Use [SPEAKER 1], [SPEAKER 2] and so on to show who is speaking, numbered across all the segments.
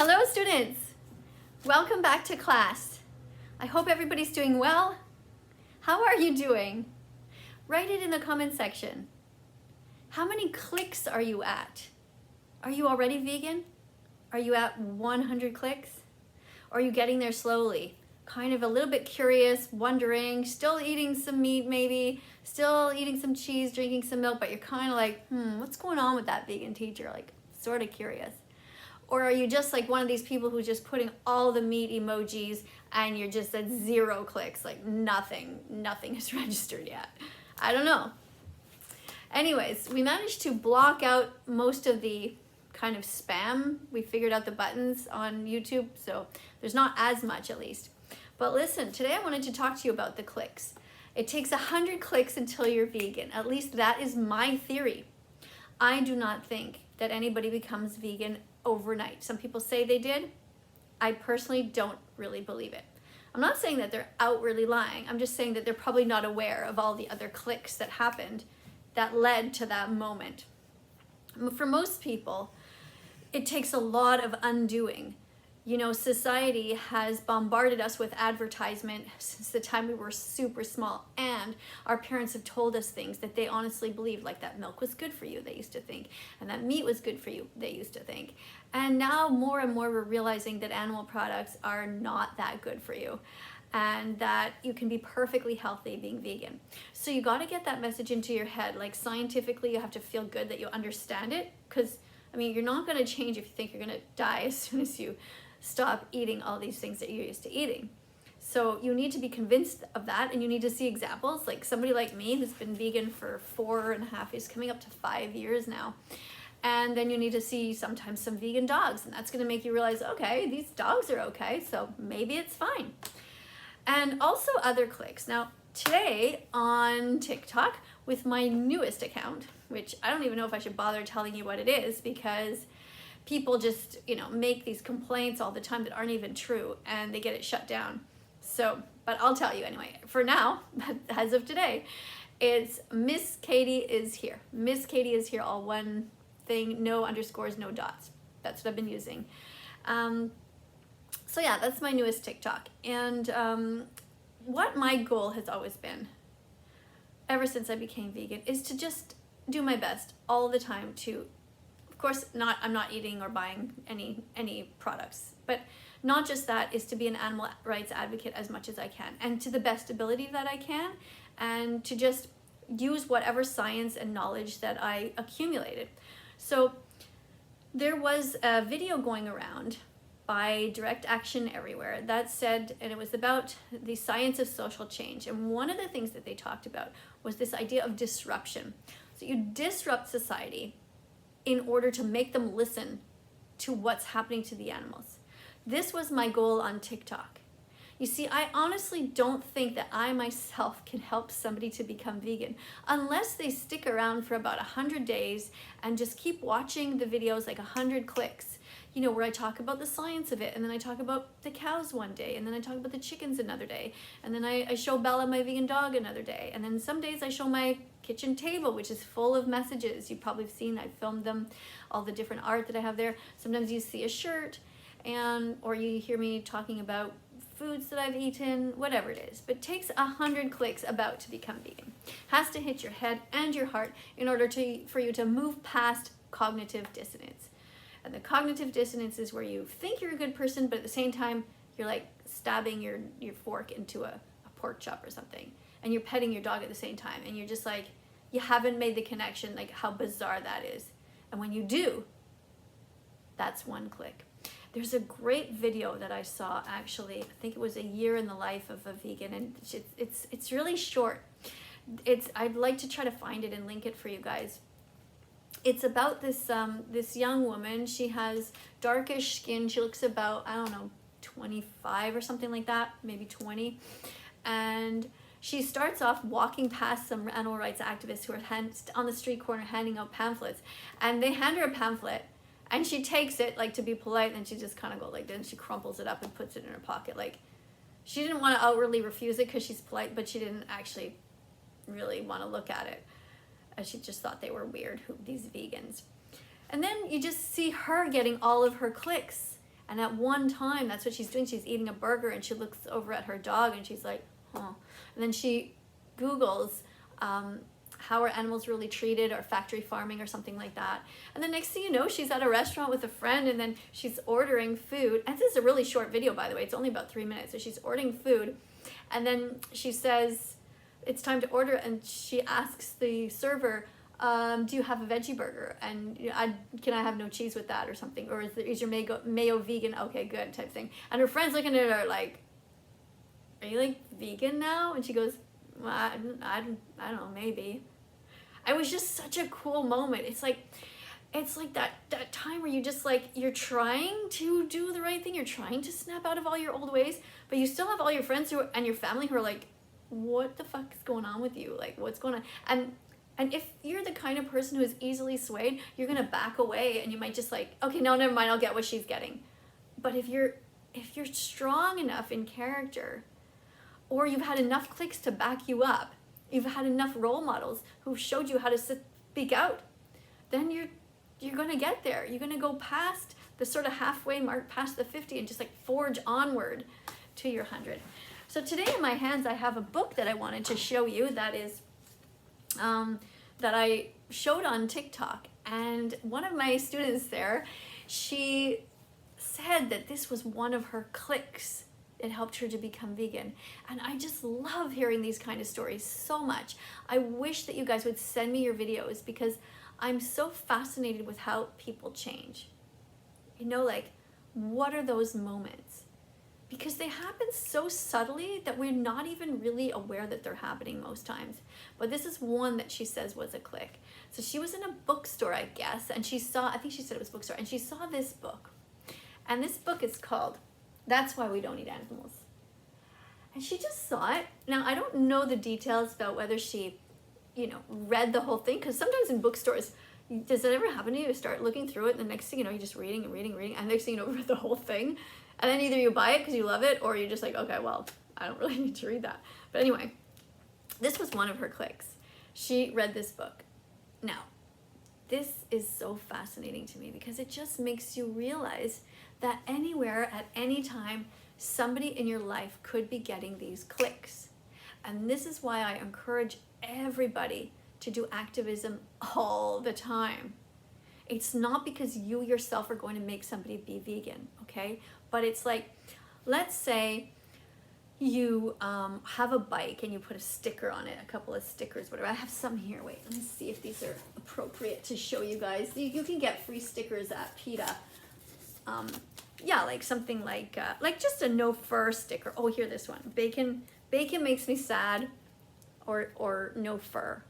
[SPEAKER 1] Hello students, welcome back to class. I hope everybody's doing well. How are you doing? Write it in the comment section. How many clicks are you at? Are you already vegan? Are you at 100 clicks? Or are you getting there slowly? Kind of a little bit curious, wondering, still eating some meat maybe, still eating some cheese, drinking some milk, but you're kind of like, what's going on with that vegan teacher? Like, sort of curious. Or are you just like one of these people who's just putting all the meat emojis and you're just at 0 clicks, like nothing is registered yet? I don't know. Anyways, we managed to block out most of the kind of spam. We figured out the buttons on YouTube, so there's not as much at least. But listen, today I wanted to talk to you about the clicks. It takes 100 clicks until you're vegan. At least that is my theory. I do not think that anybody becomes vegan overnight. Some people say they did. I personally don't really believe it. I'm not saying that they're outwardly lying. I'm just saying that they're probably not aware of all the other clicks that happened that led to that moment. For most people, it takes a lot of undoing. You know, society has bombarded us with advertisement since the time we were super small, and our parents have told us things that they honestly believed, like that milk was good for you, they used to think, and that meat was good for you, they used to think. And now more and more we're realizing that animal products are not that good for you, and that you can be perfectly healthy being vegan. So you got to get that message into your head. Like, scientifically, you have to feel good that you understand it, because I mean, you're not going to change if you think you're going to die as soon as you stop eating all these things that you're used to eating. So you need to be convinced of that, and you need to see examples, like somebody like me who's been vegan for 4.5 years, coming up to 5 years now. And then you need to see sometimes some vegan dogs, and that's going to make you realize, okay, these dogs are okay, so maybe it's fine. And also other clicks. Now, today on TikTok, with my newest account, which I don't even know if I should bother telling you what it is, because people just, make these complaints all the time that aren't even true, and they get it shut down. So, but I'll tell you anyway. For now, as of today, it's Miss Katie is here. Miss Katie is here, all one thing, no underscores, no dots. That's what I've been using. So yeah, that's my newest TikTok. And what my goal has always been, ever since I became vegan, is to just do my best all the time to, of course, I'm not eating or buying any products, but not just that, is to be an animal rights advocate as much as I can, and to the best ability that I can, and to just use whatever science and knowledge that I accumulated. So there was a video going around by Direct Action Everywhere that said, and it was about the science of social change, and one of the things that they talked about was this idea of disruption. So you disrupt society in order to make them listen to what's happening to the animals. This was my goal on TikTok. You see, I honestly don't think that I myself can help somebody to become vegan unless they stick around for about 100 days and just keep watching the videos, like 100 clicks, where I talk about the science of it, and then I talk about the cows one day, and then I talk about the chickens another day, and then I show Bella, my vegan dog, another day, and then some days I show my kitchen table, which is full of messages. You've probably seen, I filmed them, all the different art that I have there. Sometimes you see a shirt, or you hear me talking about foods that I've eaten, whatever it is. But it takes 100 clicks about to become vegan. Has to hit your head and your heart in order for you to move past cognitive dissonance. And the cognitive dissonance is where you think you're a good person, but at the same time, you're like stabbing your fork into a pork chop or something. And you're petting your dog at the same time. And you're just like, you haven't made the connection, like how bizarre that is. And when you do, that's 1 click. There's a great video that I saw, actually. I think it was a year in the life of a vegan, and it's really short. I'd like to try to find it and link it for you guys. It's about this young woman. She has darkish skin. She looks about, 25 or something like that, maybe 20. And she starts off walking past some animal rights activists who are on the street corner handing out pamphlets. And they hand her a pamphlet, and she takes it, like, to be polite, and then she just kind of goes like this, and she crumples it up and puts it in her pocket. Like, she didn't want to outwardly refuse it because she's polite, but she didn't actually really want to look at it. She just thought they were weird, these vegans. And then you just see her getting all of her clicks, And at one time, that's what she's doing. She's eating a burger and she looks over at her dog and she's like, oh. And then she Googles how are animals really treated, or factory farming or something like that. And the next thing you know, she's at a restaurant with a friend and then she's ordering food. And this is a really short video, by the way. It's only about 3 minutes. So she's ordering food and then she says, it's time to order. And she asks the server, do you have a veggie burger? And can I have no cheese with that or something? Or is your mayo vegan? Okay, good, type thing. And her friend's looking at her like, are you like vegan now? And she goes, well, I don't know, maybe. It was just such a cool moment. It's like that time where you just like, you're trying to do the right thing. You're trying to snap out of all your old ways, but you still have all your friends and your family who are like, what the fuck is going on with you? Like, what's going on? And if you're the kind of person who is easily swayed, you're gonna back away and you might just like, okay, no, never mind, I'll get what she's getting. But if you're strong enough in character, or you've had enough clicks to back you up, you've had enough role models who've showed you how to speak out, then you're gonna get there. You're gonna go past the sort of halfway mark, past the 50, and just like forge onward to your 100. So today in my hands, I have a book that I wanted to show you that is, that I showed on TikTok. And one of my students there, she said that this was one of her clicks. It helped her to become vegan. And I just love hearing these kind of stories so much. I wish that you guys would send me your videos because I'm so fascinated with how people change. You know, like, what are those moments? Because they happen so subtly that we're not even really aware that they're happening most times. But this is one that she says was a click. So she was in a bookstore, I guess, and she saw, I think she said it was bookstore, and she saw this book. And this book is called That's Why We Don't Eat Animals. And she just saw it. Now, I don't know the details about whether she, read the whole thing, because sometimes in bookstores, does it ever happen to you? You start looking through it, and the next thing you know, you're just reading and reading and reading, and next thing you know, read the whole thing. And then either you buy it because you love it, or you're just like, okay, well, I don't really need to read that. But anyway, this was one of her clicks. She read this book. Now, this is so fascinating to me because it just makes you realize that anywhere, at any time, somebody in your life could be getting these clicks. And this is why I encourage everybody to do activism all the time. It's not because you yourself are going to make somebody be vegan, okay? But it's like, let's say you have a bike and you put a sticker on it, a couple of stickers, whatever. I have some here. Wait, let me see if these are appropriate to show you guys. You can get free stickers at PETA. Yeah, like something like just a no fur sticker. Oh, here, this one. Bacon makes me sad, or no fur.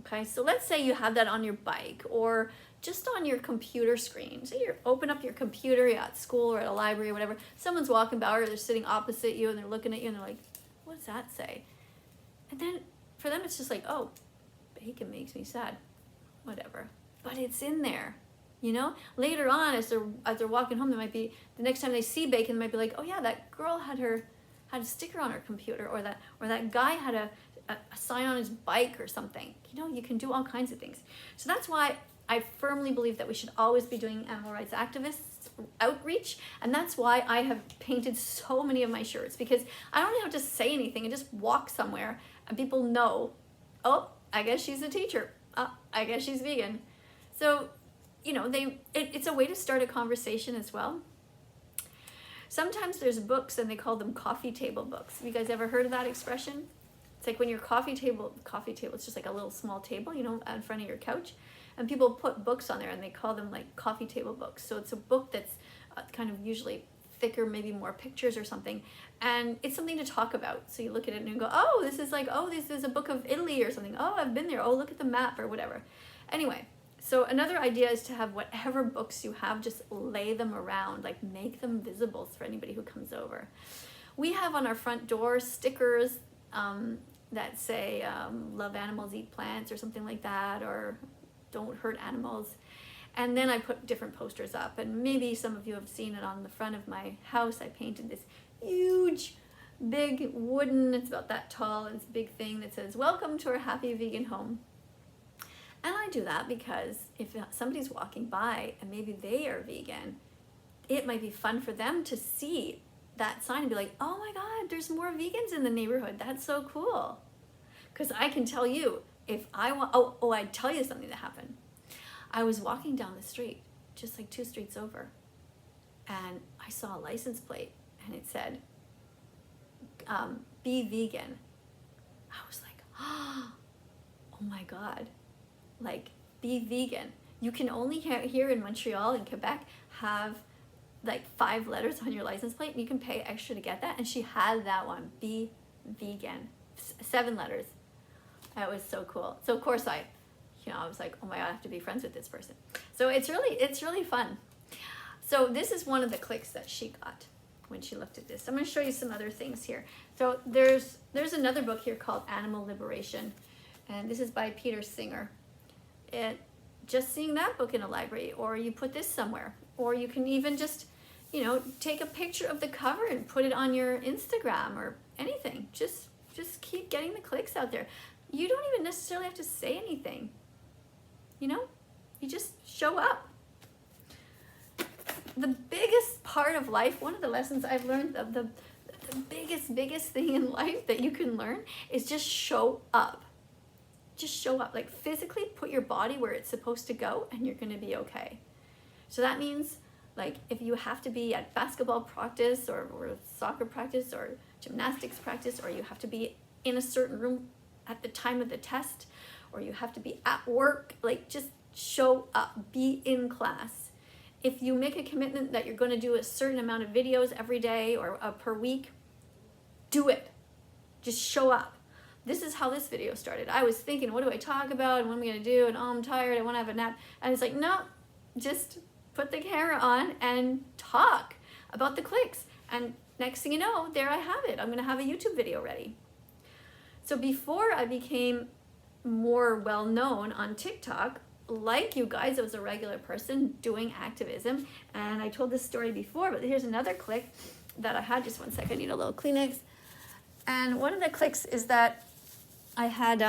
[SPEAKER 1] Okay, so let's say you have that on your bike or just on your computer screen. So you open up your computer, you're at school or at a library or whatever. Someone's walking by or they're sitting opposite you and they're looking at you and they're like, what does that say? And then for them, it's just like, oh, bacon makes me sad, whatever. But it's in there, Later on, as they're walking home, there might be, the next time they see bacon, they might be like, oh yeah, that girl had a sticker on her computer, or that guy had a sign on his bike or something. You can do all kinds of things. So that's why I firmly believe that we should always be doing animal rights activists outreach, and that's why I have painted so many of my shirts, because I don't have to say anything. I just walk somewhere and people know, oh, I guess she's a teacher. I guess she's vegan. So, it's a way to start a conversation as well. Sometimes there's books and they call them coffee table books. Have you guys ever heard of that expression? It's like when your coffee table, it's just like a little small table, in front of your couch. And people put books on there and they call them like coffee table books. So it's a book that's kind of usually thicker, maybe more pictures or something. And it's something to talk about. So you look at it and you go, oh, this is a book of Italy or something. Oh, I've been there. Oh, look at the map or whatever. Anyway, so another idea is to have whatever books you have, just lay them around, like make them visible for anybody who comes over. We have on our front door stickers that say love animals, eat plants, or something like that, or don't hurt animals. And then I put different posters up, and maybe some of you have seen it on the front of my house. I painted this huge, big wooden, it's about that tall, and it's a big thing that says, welcome to our happy vegan home. And I do that because if somebody's walking by and maybe they are vegan, it might be fun for them to see that sign and be like, oh my God, there's more vegans in the neighborhood. That's so cool. Because I can tell you, if I want, I'd tell you something that happened. I was walking down the street, just like 2 streets over, and I saw a license plate and it said, be vegan. I was like, oh my God, like, be vegan. You can only here in Montreal and Quebec have like 5 letters on your license plate, and you can pay extra to get that. And she had that one, be vegan, 7 letters. That was so cool. So of course I was like, oh my God, I have to be friends with this person. So it's really fun. So this is one of the clicks that she got when she looked at this. I'm going to show you some other things here. So there's another book here called Animal Liberation, and this is by Peter Singer. Just seeing that book in a library, or you put this somewhere, or you can even just, take a picture of the cover and put it on your Instagram or anything. Just keep getting the clicks out there. You don't even necessarily have to say anything. You just show up. The biggest part of life, one of the lessons I've learned, of the biggest thing in life that you can learn is just show up. Just show up, like physically put your body where it's supposed to go, and you're going to be okay. So that means, like, if you have to be at basketball practice or soccer practice or gymnastics practice, or you have to be in a certain room at the time of the test, or you have to be at work, like, just show up, be in class. If you make a commitment that you're going to do a certain amount of videos every day or per week, do it. Just show up. This is how this video started. I was thinking, what do I talk about, and what am I going to do, and I'm tired, I want to have a nap. And it's like, no, just put the camera on and talk about the clicks. And next thing you know, there I have it. I'm going to have a YouTube video ready. So before I became more well-known on TikTok, like you guys, I was a regular person doing activism. And I told this story before, but here's another click that I had. Just one second, I need a little Kleenex. And one of the clicks is that I had,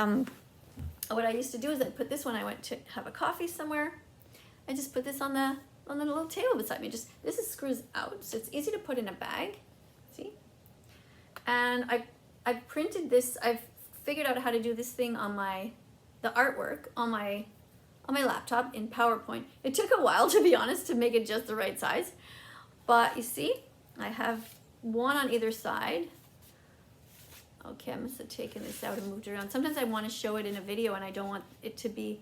[SPEAKER 1] what I used to do is I'd put this when I went to have a coffee somewhere. I just put this on the little table beside me. This screws out, so it's easy to put in a bag. See? And I printed this. I've figured out how to do this thing on the artwork on my laptop in PowerPoint. It took a while, to be honest, to make it just the right size. But you see, I have one on either side. Okay, I must have taken this out and moved it around. Sometimes I want to show it in a video, and I don't want it to be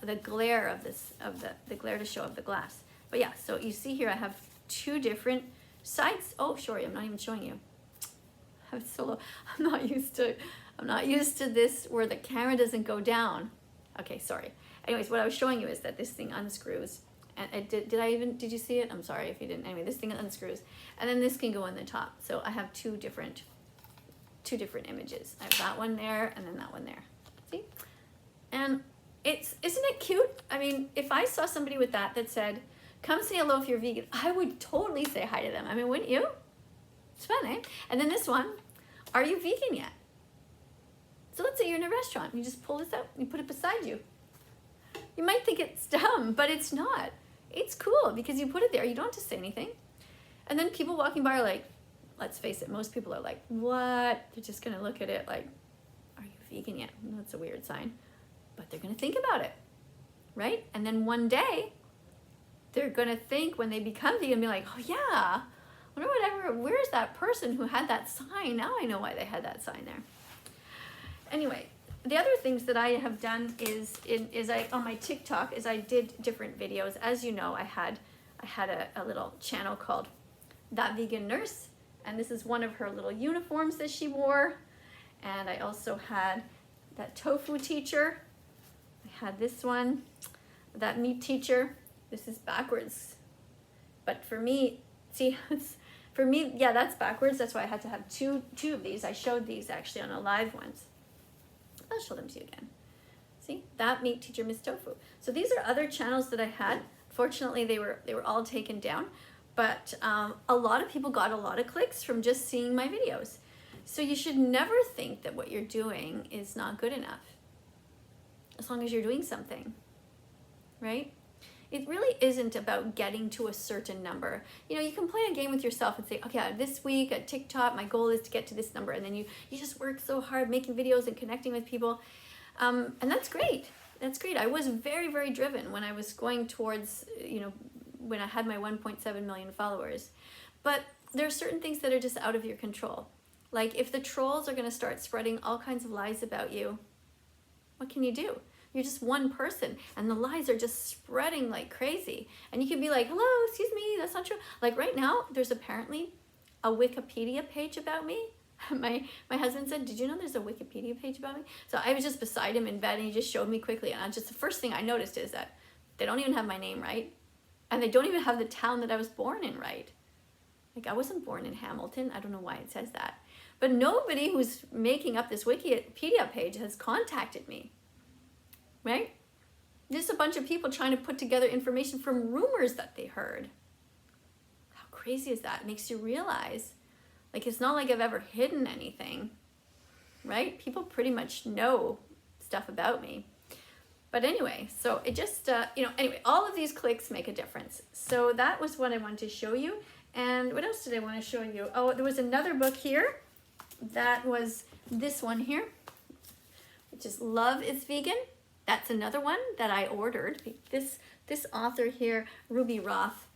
[SPEAKER 1] the glare of the glare to show of the glass. But yeah, so you see here I have 2 different sides. Oh, sorry, I'm not even showing you. I'm so low. I'm not used to this where the camera doesn't go down. Okay, sorry. Anyways, what I was showing you is that this thing unscrews. And did you see it? I'm sorry if you didn't. Anyway, this thing unscrews, and then this can go in the top. So I have two different images. I have that one there and then that one there. See? And isn't it cute? I mean, if I saw somebody with that said, come say hello if you're vegan, I would totally say hi to them. I mean, wouldn't you? It's fun, eh? And then this one, are you vegan yet? So let's say you're in a restaurant. You just pull this out, you put it beside you. You might think it's dumb, but it's not. It's cool because you put it there. You don't have to say anything. And then people walking by are like, let's face it, most people are like, what? They're just going to look at it like, are you vegan yet? That's a weird sign. But they're going to think about it, right? And then one day, they're going to think when they become vegan, be like, oh yeah, where's that person who had that sign? Now I know why they had that sign there. Anyway, the other things that I have done on my TikTok is I did different videos. As you know, I had a little channel called That Vegan Nurse, and this is one of her little uniforms that she wore. And I also had that tofu teacher. I had this one, that meat teacher. This is backwards, but for me, see, for me, yeah, that's backwards. That's why I had to have two of these. I showed these actually on a live once. I'll show them to you again. See, that meat teacher, Miss Tofu. So these are other channels that I had. Fortunately, they were all taken down, but a lot of people got a lot of clicks from just seeing my videos. So you should never think that what you're doing is not good enough, as long as you're doing something, right? It really isn't about getting to a certain number. You know, you can play a game with yourself and say, okay, this week at TikTok, my goal is to get to this number. And then you just work so hard making videos and connecting with people. And that's great. That's great. I was very, very driven when I was going towards, you know, when I had my 1.7 million followers. But there are certain things that are just out of your control. Like if the trolls are going to start spreading all kinds of lies about you, what can you do? You're just one person and the lies are just spreading like crazy. And you can be like, hello, excuse me, that's not true. Like right now, there's apparently a Wikipedia page about me. My husband said, did you know there's a Wikipedia page about me? So I was just beside him in bed and he just showed me quickly. And the first thing I noticed is that they don't even have my name right. And they don't even have the town that I was born in right. Like I wasn't born in Hamilton. I don't know why it says that. But nobody who's making up this Wikipedia page has contacted me, right? Just a bunch of people trying to put together information from rumors that they heard. How crazy is that? It makes you realize, like, it's not like I've ever hidden anything, right? People pretty much know stuff about me. But anyway, so it just, anyway, all of these clicks make a difference. So that was what I wanted to show you. And what else did I want to show you? Oh, there was another book here. That was this one here, which is Love is Vegan. That's another one that I ordered. This author here, Ruby Roth,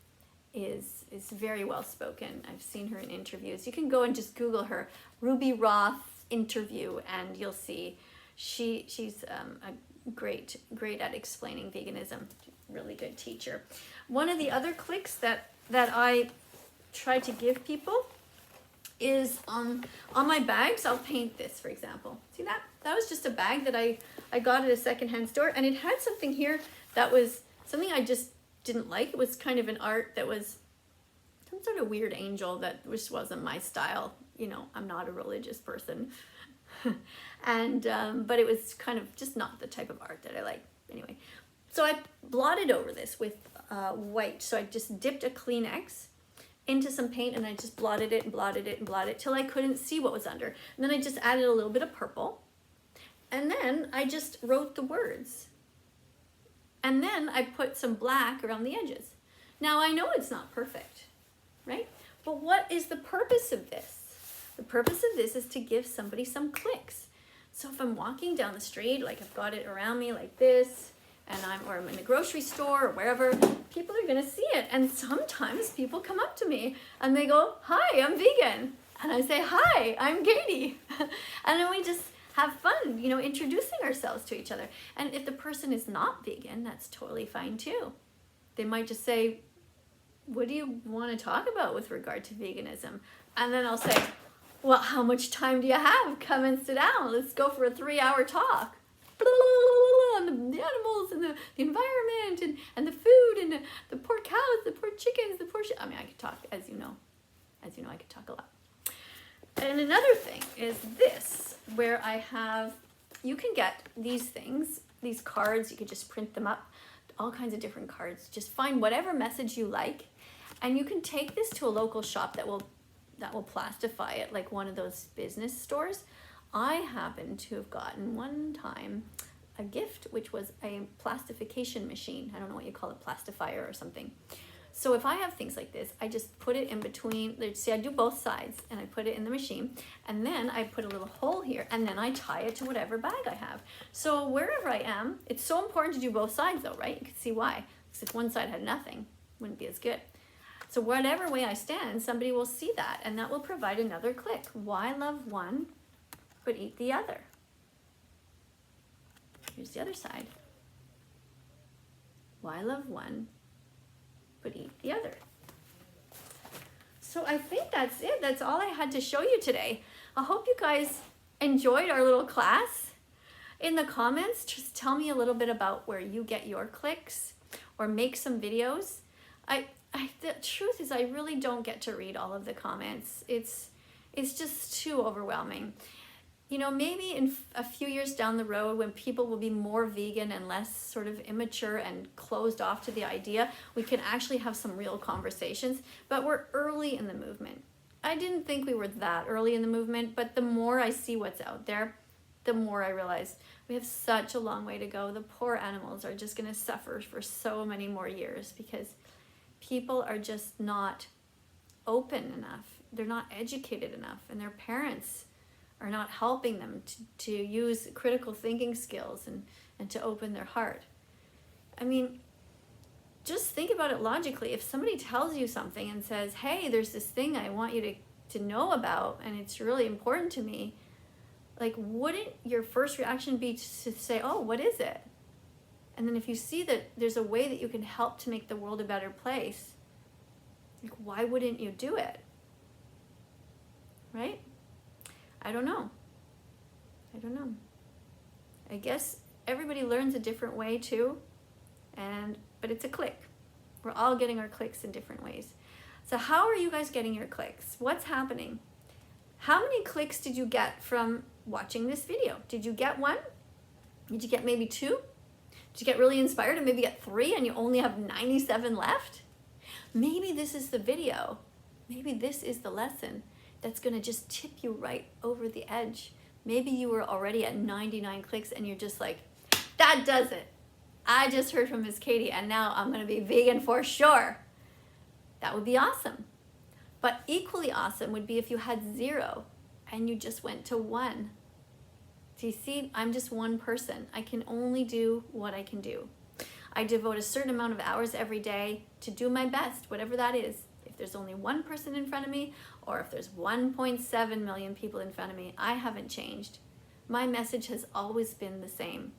[SPEAKER 1] is very well spoken. I've seen her in interviews. You can go and just Google her, Ruby Roth interview, and you'll see she's a great at explaining veganism. Really good teacher. One of the other clicks that I try to give people is on my bags. I'll paint this, for example. See that? That was just a bag that I got at a secondhand store, and it had something here that was something I just didn't like. It was kind of an art that was some sort of weird angel that just wasn't my style. You know, I'm not a religious person. And but it was kind of just not the type of art that I like. Anyway, so I blotted over this with white. So I just dipped a Kleenex into some paint and I just blotted it and blotted it and blotted it till I couldn't see what was under. And then I just added a little bit of purple. And then I just wrote the words. And then I put some black around the edges. Now I know it's not perfect, right? But what is the purpose of this? The purpose of this is to give somebody some clicks. So if I'm walking down the street, like I've got it around me like this, and I'm in the grocery store or wherever, people are gonna see it. And sometimes people come up to me and they go, hi, I'm vegan. And I say, hi, I'm Katie. And then we just have fun, you know, introducing ourselves to each other. And if the person is not vegan, that's totally fine too. They might just say, what do you want to talk about with regard to veganism? And then I'll say, well, how much time do you have? Come and sit down. Let's go for a 3-hour talk. And the animals and the environment and the food and the poor cows, the poor chickens, the poor I mean, I could talk, as you know, I could talk a lot. And another thing is this, where I have, you can get these things, these cards, you could just print them up, all kinds of different cards. Just find whatever message you like, and you can take this to a local shop that will plastify it, like one of those business stores. I happen to have gotten one time a gift, which was a plastification machine. I don't know what you call it, plastifier or something. So if I have things like this, I just put it in between, see, I do both sides, and I put it in the machine, and then I put a little hole here, and then I tie it to whatever bag I have. So wherever I am, it's so important to do both sides though, right? You can see why. Because if one side had nothing, it wouldn't be as good. So whatever way I stand, somebody will see that, and that will provide another click. Why love one, but eat the other? Here's the other side. Why love one, but eat the other? So I think that's it. That's all I had to show you today. I hope you guys enjoyed our little class. In the comments, just tell me a little bit about where you get your clicks, or make some videos. The truth is, I really don't get to read all of the comments. It's just too overwhelming. You know, maybe in a few years down the road, when people will be more vegan and less sort of immature and closed off to the idea, we can actually have some real conversations. But we're early in the movement. I didn't think we were that early in the movement, but the more I see what's out there, the more I realize we have such a long way to go. The poor animals are just going to suffer for so many more years because people are just not open enough. They're not educated enough, and their parents are not helping them to use critical thinking skills and to open their heart. I mean, just think about it logically. If somebody tells you something and says, hey, there's this thing I want you to know about, and it's really important to me, like, wouldn't your first reaction be to say, oh, what is it? And then if you see that there's a way that you can help to make the world a better place, like, why wouldn't you do it? Right? I don't know. I guess everybody learns a different way too, but it's a click. We're all getting our clicks in different ways. So how are you guys getting your clicks? What's happening? How many clicks did you get from watching this video? Did you get one? Did you get maybe two? Did you get really inspired and maybe get 3 and you only have 97 left? Maybe this is the video. Maybe this is the lesson that's going to just tip you right over the edge. Maybe you were already at 99 clicks and you're just like, that does it. I just heard from Miss Katie and now I'm going to be vegan for sure. That would be awesome. But equally awesome would be if you had 0 and you just went to 1. Do you see? I'm just one person. I can only do what I can do. I devote a certain amount of hours every day to do my best, whatever that is. If there's only one person in front of me, or if there's 1.7 million people in front of me, I haven't changed. My message has always been the same.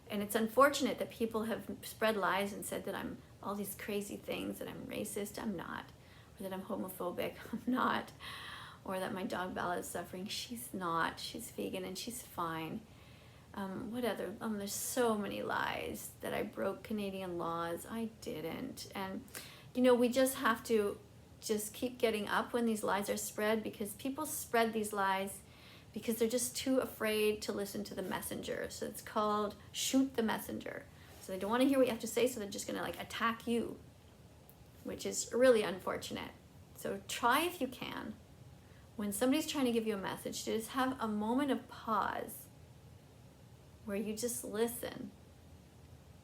[SPEAKER 1] And it's unfortunate that people have spread lies and said that I'm all these crazy things, that I'm racist. I'm not. Or that I'm homophobic. I'm not. Or that my dog Bella is suffering. She's not. She's vegan and she's fine. What other? There's so many lies. That I broke Canadian laws. I didn't. And, you know, we just have to just keep getting up when these lies are spread, because people spread these lies because they're just too afraid to listen to the messenger. So it's called shoot the messenger. So they don't want to hear what you have to say, so they're just going to like attack you, which is really unfortunate. So try, if you can, when somebody's trying to give you a message, to just have a moment of pause where you just listen.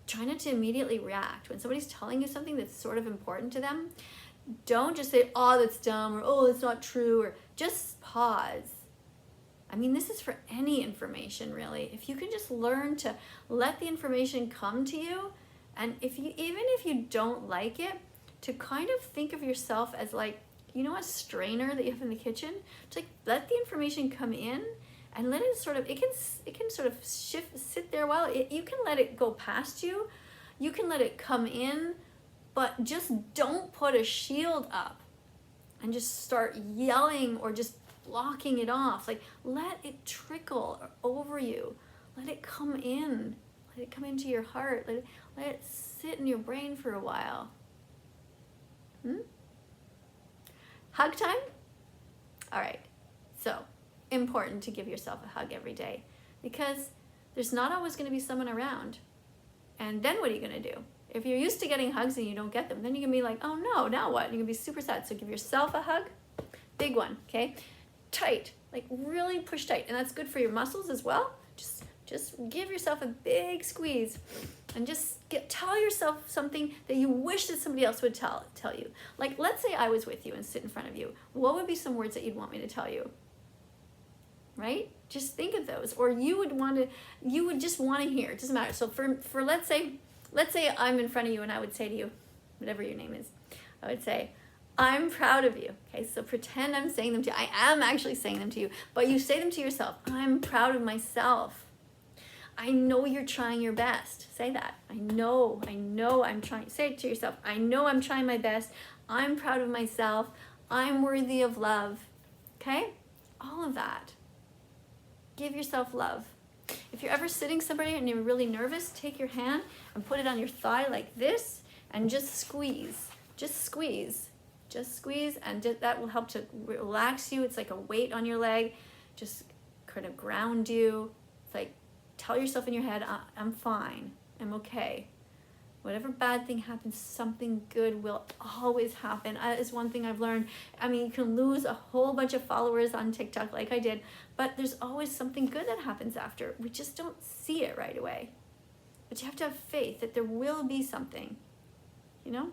[SPEAKER 1] Try not to immediately react. When somebody's telling you something that's sort of important to them, don't just say, oh, that's dumb, or oh, that's not true, or just pause. I mean, this is for any information, really. If you can just learn to let the information come to you, and even if you don't like it, to kind of think of yourself as like, you know, a strainer that you have in the kitchen. To like let the information come in and let it sort of, it can sort of sit there a while. You can let it go past you. You can let it come in, but just don't put a shield up and just start yelling or just blocking it off. Like, let it trickle over you. Let it come in. Let it come into your heart. Let it sit in your brain for a while. Hug time? All right. So, important to give yourself a hug every day, because there's not always going to be someone around. And then what are you going to do? If you're used to getting hugs and you don't get them, then you're going to be like, oh no, now what? You're going to be super sad. So give yourself a hug. Big one, okay? Tight, like really push tight. And that's good for your muscles as well. Just give yourself a big squeeze and just tell yourself something that you wish that somebody else would tell you. Like, let's say I was with you and sit in front of you. What would be some words that you'd want me to tell you? Right? Just think of those. Or you would just want to hear. It doesn't matter. So for let's say I'm in front of you and I would say to you, whatever your name is, I would say, I'm proud of you. Okay, so pretend I'm saying them to you. I am actually saying them to you, but you say them to yourself. I'm proud of myself. I know you're trying your best. Say that. I know I'm trying. Say it to yourself. I know I'm trying my best. I'm proud of myself. I'm worthy of love. Okay? All of that. Give yourself love. If you're ever sitting somebody and you're really nervous, take your hand and put it on your thigh like this and just squeeze. Just squeeze. Just squeeze, and that will help to relax you. It's like a weight on your leg. Just kind of ground you. It's like, tell yourself in your head, I'm fine. I'm okay. Whatever bad thing happens, something good will always happen. That is one thing I've learned. I mean, you can lose a whole bunch of followers on TikTok like I did, but there's always something good that happens after. We just don't see it right away. But you have to have faith that there will be something, you know?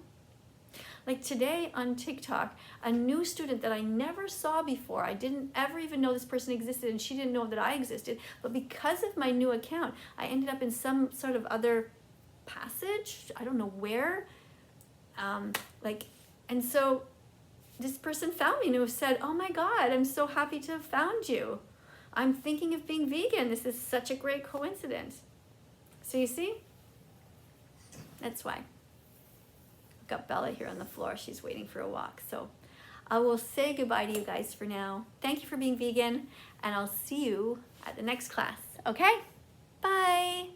[SPEAKER 1] Like today on TikTok, a new student that I never saw before, I didn't ever even know this person existed, and she didn't know that I existed, but because of my new account, I ended up in some sort of other passage, I don't know where, and so this person found me and said, oh my God, I'm so happy to have found you. I'm thinking of being vegan. This is such a great coincidence. So you see, that's why. I've got Bella here on the floor. She's waiting for a walk. So I will say goodbye to you guys for now. Thank you for being vegan, and I'll see you at the next class. Okay? Bye.